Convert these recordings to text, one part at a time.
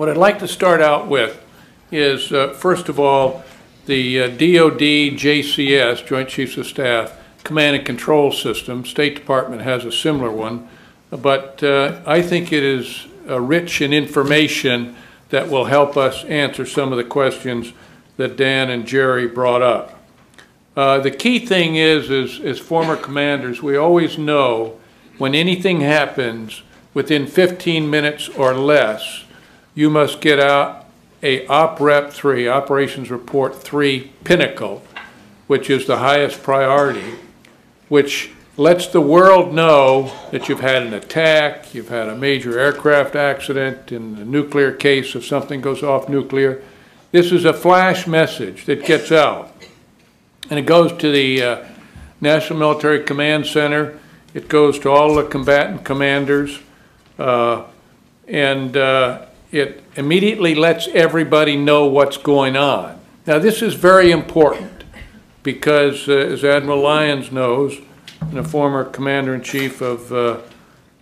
What I'd like to start out with is, first of all, the DoD JCS, Joint Chiefs of Staff, Command and Control System. State Department has a similar one, but I think it is rich in information that will help us answer some of the questions that Dan and Jerry brought up. The key thing is, as former commanders, we always know when anything happens within 15 minutes or less, you must get out a OpRep 3, Operations Report 3 Pinnacle, which is the highest priority, which lets the world know that you've had an attack, you've had a major aircraft accident, in the nuclear case if something goes off nuclear. This is a flash message that gets out. And it goes to the National Military Command Center. It goes to all the combatant commanders. It immediately lets everybody know what's going on. Now, this is very important because, as Admiral Lyons knows, and a former Commander-in-Chief of the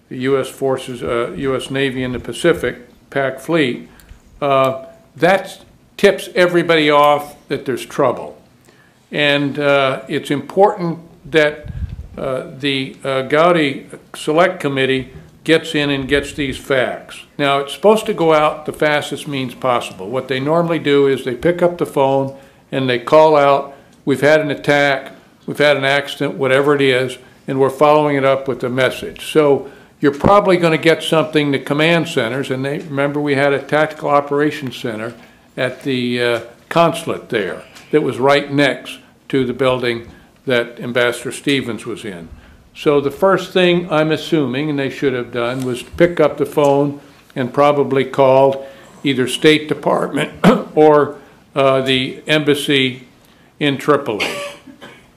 U.S. Forces, U.S. Navy in the Pacific, PAC Fleet, that tips everybody off that there's trouble. And it's important that the Gowdy Select Committee gets in and gets these facts. Now, it's supposed to go out the fastest means possible. What they normally do is they pick up the phone and they call out, we've had an attack, we've had an accident, whatever it is, and we're following it up with a message. So you're probably going to get something to command centers, and remember we had a tactical operations center at the consulate there that was right next to the building that Ambassador Stevens was in. So the first thing I'm assuming, and they should have done, was pick up the phone and probably called either State Department or the embassy in Tripoli.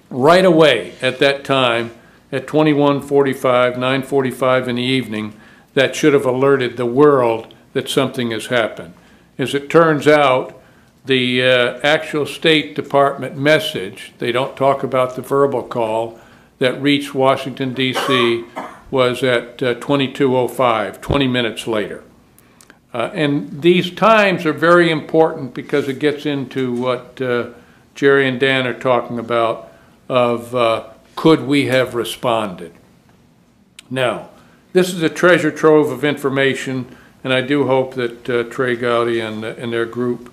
Right away at that time, at 21:45, 9:45 in the evening, that should have alerted the world that something has happened. As it turns out, the actual State Department message, they don't talk about the verbal call, that reached Washington, D.C. was at 22:05, 20 minutes later. And these times are very important because it gets into what Jerry and Dan are talking about of could we have responded? Now, this is a treasure trove of information, and I do hope that Trey Gowdy and their group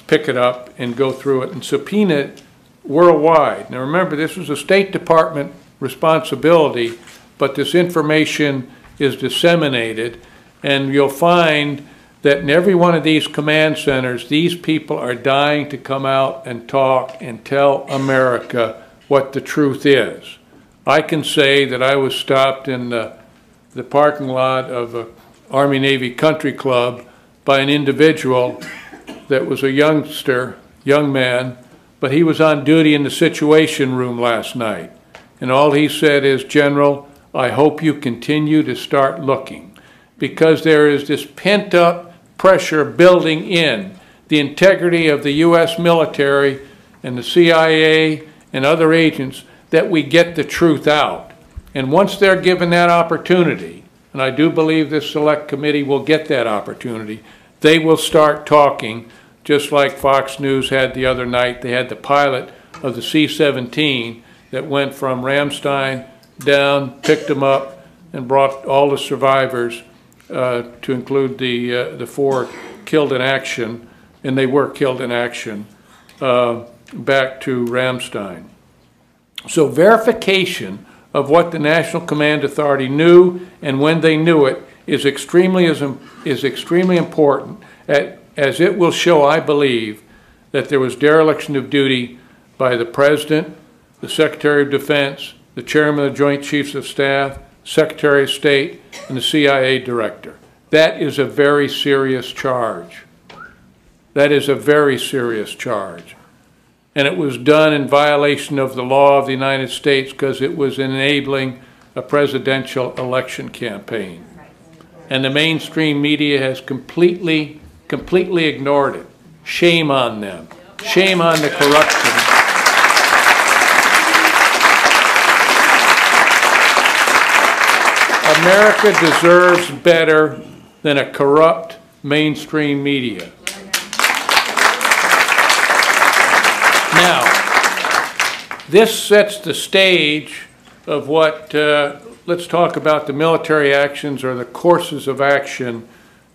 pick it up and go through it and subpoena it worldwide. Now remember, this was a State Department responsibility, but this information is disseminated, and you'll find that in every one of these command centers, these people are dying to come out and talk and tell America what the truth is. I can say that I was stopped in the parking lot of an Army-Navy country club by an individual that was a young man, but he was on duty in the Situation Room last night. And all he said is, General, I hope you continue to start looking, because there is this pent-up pressure building in the integrity of the U.S. military and the CIA and other agents that we get the truth out. And once they're given that opportunity, and I do believe this select committee will get that opportunity, they will start talking. Just like Fox News had the other night, they had the pilot of the C-17 that went from Ramstein down, picked them up, and brought all the survivors, to include the 4 killed in action, and they were killed in action, back to Ramstein. So verification of what the National Command Authority knew and when they knew it is extremely important, as it will show, I believe, that there was dereliction of duty by the President, the Secretary of Defense, the Chairman of the Joint Chiefs of Staff, Secretary of State, and the CIA Director. That is a very serious charge. That is a very serious charge. And it was done in violation of the law of the United States because it was enabling a presidential election campaign. And the mainstream media has completely ignored it. Shame on them. Shame on the corruption. America deserves better than a corrupt, mainstream media. Now, this sets the stage of what, let's talk about the military actions or the courses of action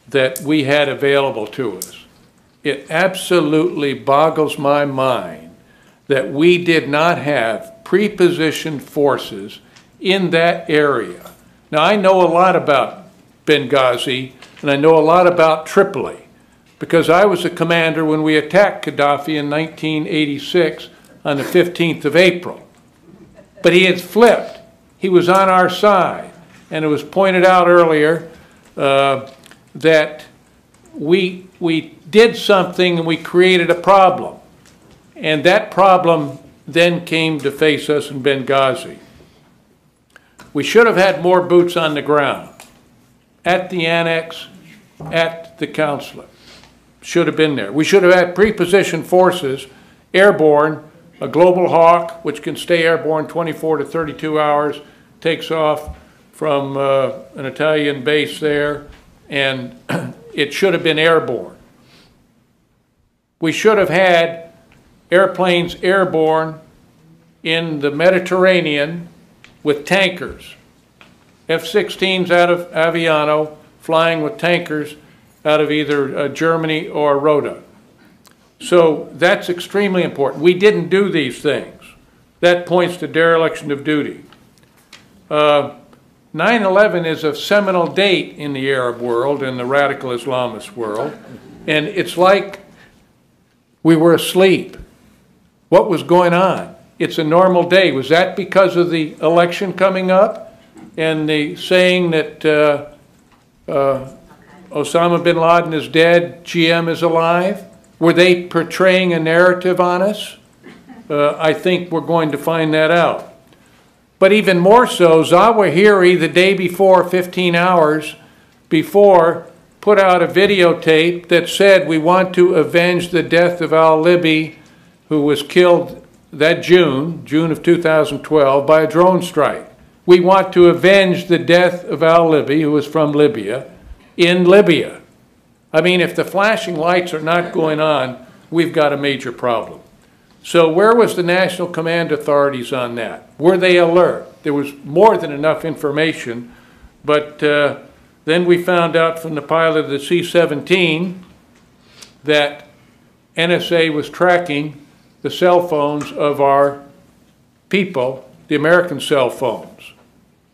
that we had available to us. It absolutely boggles my mind that we did not have pre-positioned forces in that area. Now, I know a lot about Benghazi, and I know a lot about Tripoli, because I was a commander when we attacked Gaddafi in 1986 on the 15th of April. But he had flipped. He was on our side. And it was pointed out earlier that we did something and we created a problem. And that problem then came to face us in Benghazi. We should have had more boots on the ground at the annex, at the consulate. Should have been there. We should have had pre-positioned forces, airborne, a Global Hawk, which can stay airborne 24 to 32 hours, takes off from an Italian base there, and it should have been airborne. We should have had airplanes airborne in the Mediterranean with tankers. F-16s out of Aviano, flying with tankers out of either Germany or Rota. So that's extremely important. We didn't do these things. That points to dereliction of duty. 9/11 is a seminal date in the Arab world and the radical Islamist world, and it's like we were asleep. What was going on? It's a normal day. Was that because of the election coming up and the saying that Osama bin Laden is dead, GM is alive? Were they portraying a narrative on us? I think we're going to find that out. But even more so, Zawahiri, the day before, 15 hours before, put out a videotape that said, we want to avenge the death of al-Libi, who was killed that June of 2012, by a drone strike. We want to avenge the death of al-Libi, who was from Libya, in Libya. I mean, if the flashing lights are not going on, we've got a major problem. So where was the National Command Authorities on that? Were they alert? There was more than enough information, but then we found out from the pilot of the C-17 that NSA was tracking the cell phones of our people, the American cell phones.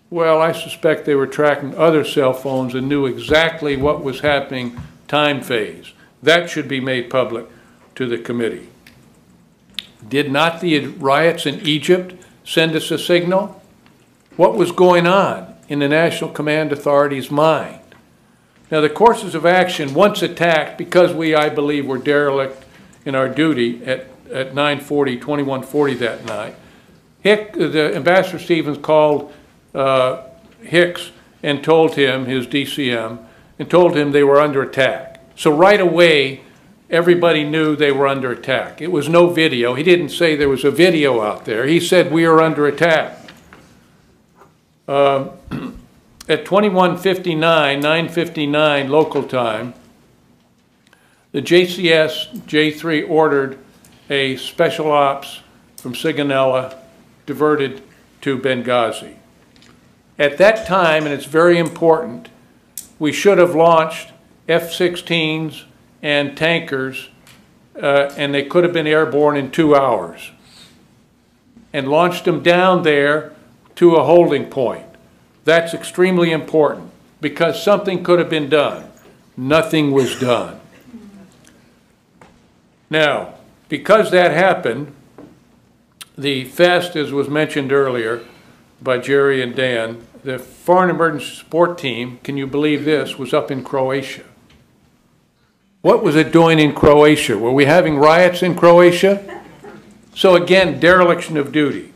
Well, I suspect they were tracking other cell phones and knew exactly what was happening time phase. That should be made public to the committee. Did not the riots in Egypt send us a signal? What was going on in the National Command Authority's mind? Now, the courses of action, once attacked, because we, I believe, were derelict in our duty at 21:40 that night, the Ambassador Stevens called Hicks and told him, his DCM, and told him they were under attack. So right away, everybody knew they were under attack. It was no video. He didn't say there was a video out there. He said we are under attack. At 21:59, 9:59 local time, the JCS J3 ordered a special ops from Sigonella diverted to Benghazi. At that time, and it's very important, we should have launched F-16s and tankers, and they could have been airborne in 2 hours, and launched them down there to a holding point. That's extremely important because something could have been done. Nothing was done. Now, because that happened, the FEST, as was mentioned earlier by Jerry and Dan, the Foreign Emergency Support Team, can you believe this, was up in Croatia. What was it doing in Croatia? Were we having riots in Croatia? So again, dereliction of duty.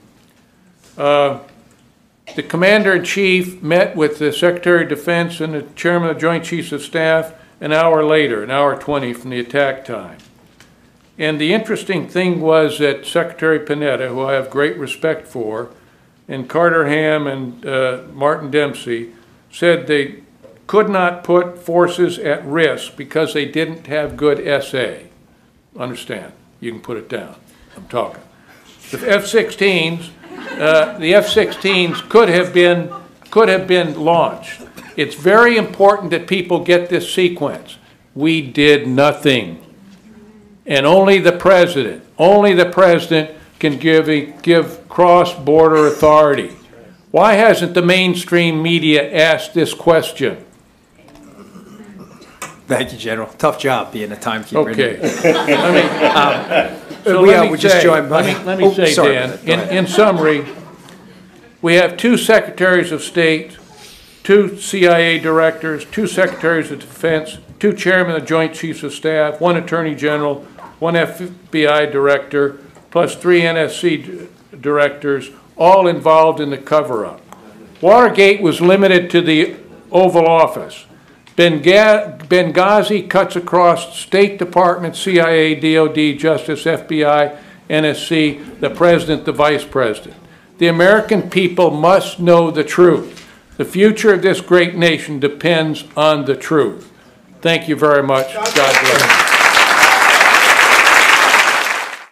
The Commander-in-Chief met with the Secretary of Defense and the Chairman of the Joint Chiefs of Staff an hour later, an hour 20 from the attack time. And the interesting thing was that Secretary Panetta, who I have great respect for, and Carter Ham and Martin Dempsey said they could not put forces at risk because they didn't have good SA. Understand? You can put it down. I'm talking. The F-16s, could have been launched. It's very important that people get this sequence. We did nothing. And only the president can give cross-border authority. Why hasn't the mainstream media asked this question? Thank you, General. Tough job being a timekeeper. Okay. Let me say, Dan, in summary, we have 2 Secretaries of State, 2 CIA directors, 2 Secretaries of Defense, 2 Chairmen of Joint Chiefs of Staff, 1 Attorney General, 1 FBI director, plus 3 NSC directors, all involved in the cover-up. Watergate was limited to the Oval Office. Benghazi cuts across State Department, CIA, DOD, Justice, FBI, NSC, the President, the Vice President. The American people must know the truth. The future of this great nation depends on the truth. Thank you very much. God bless.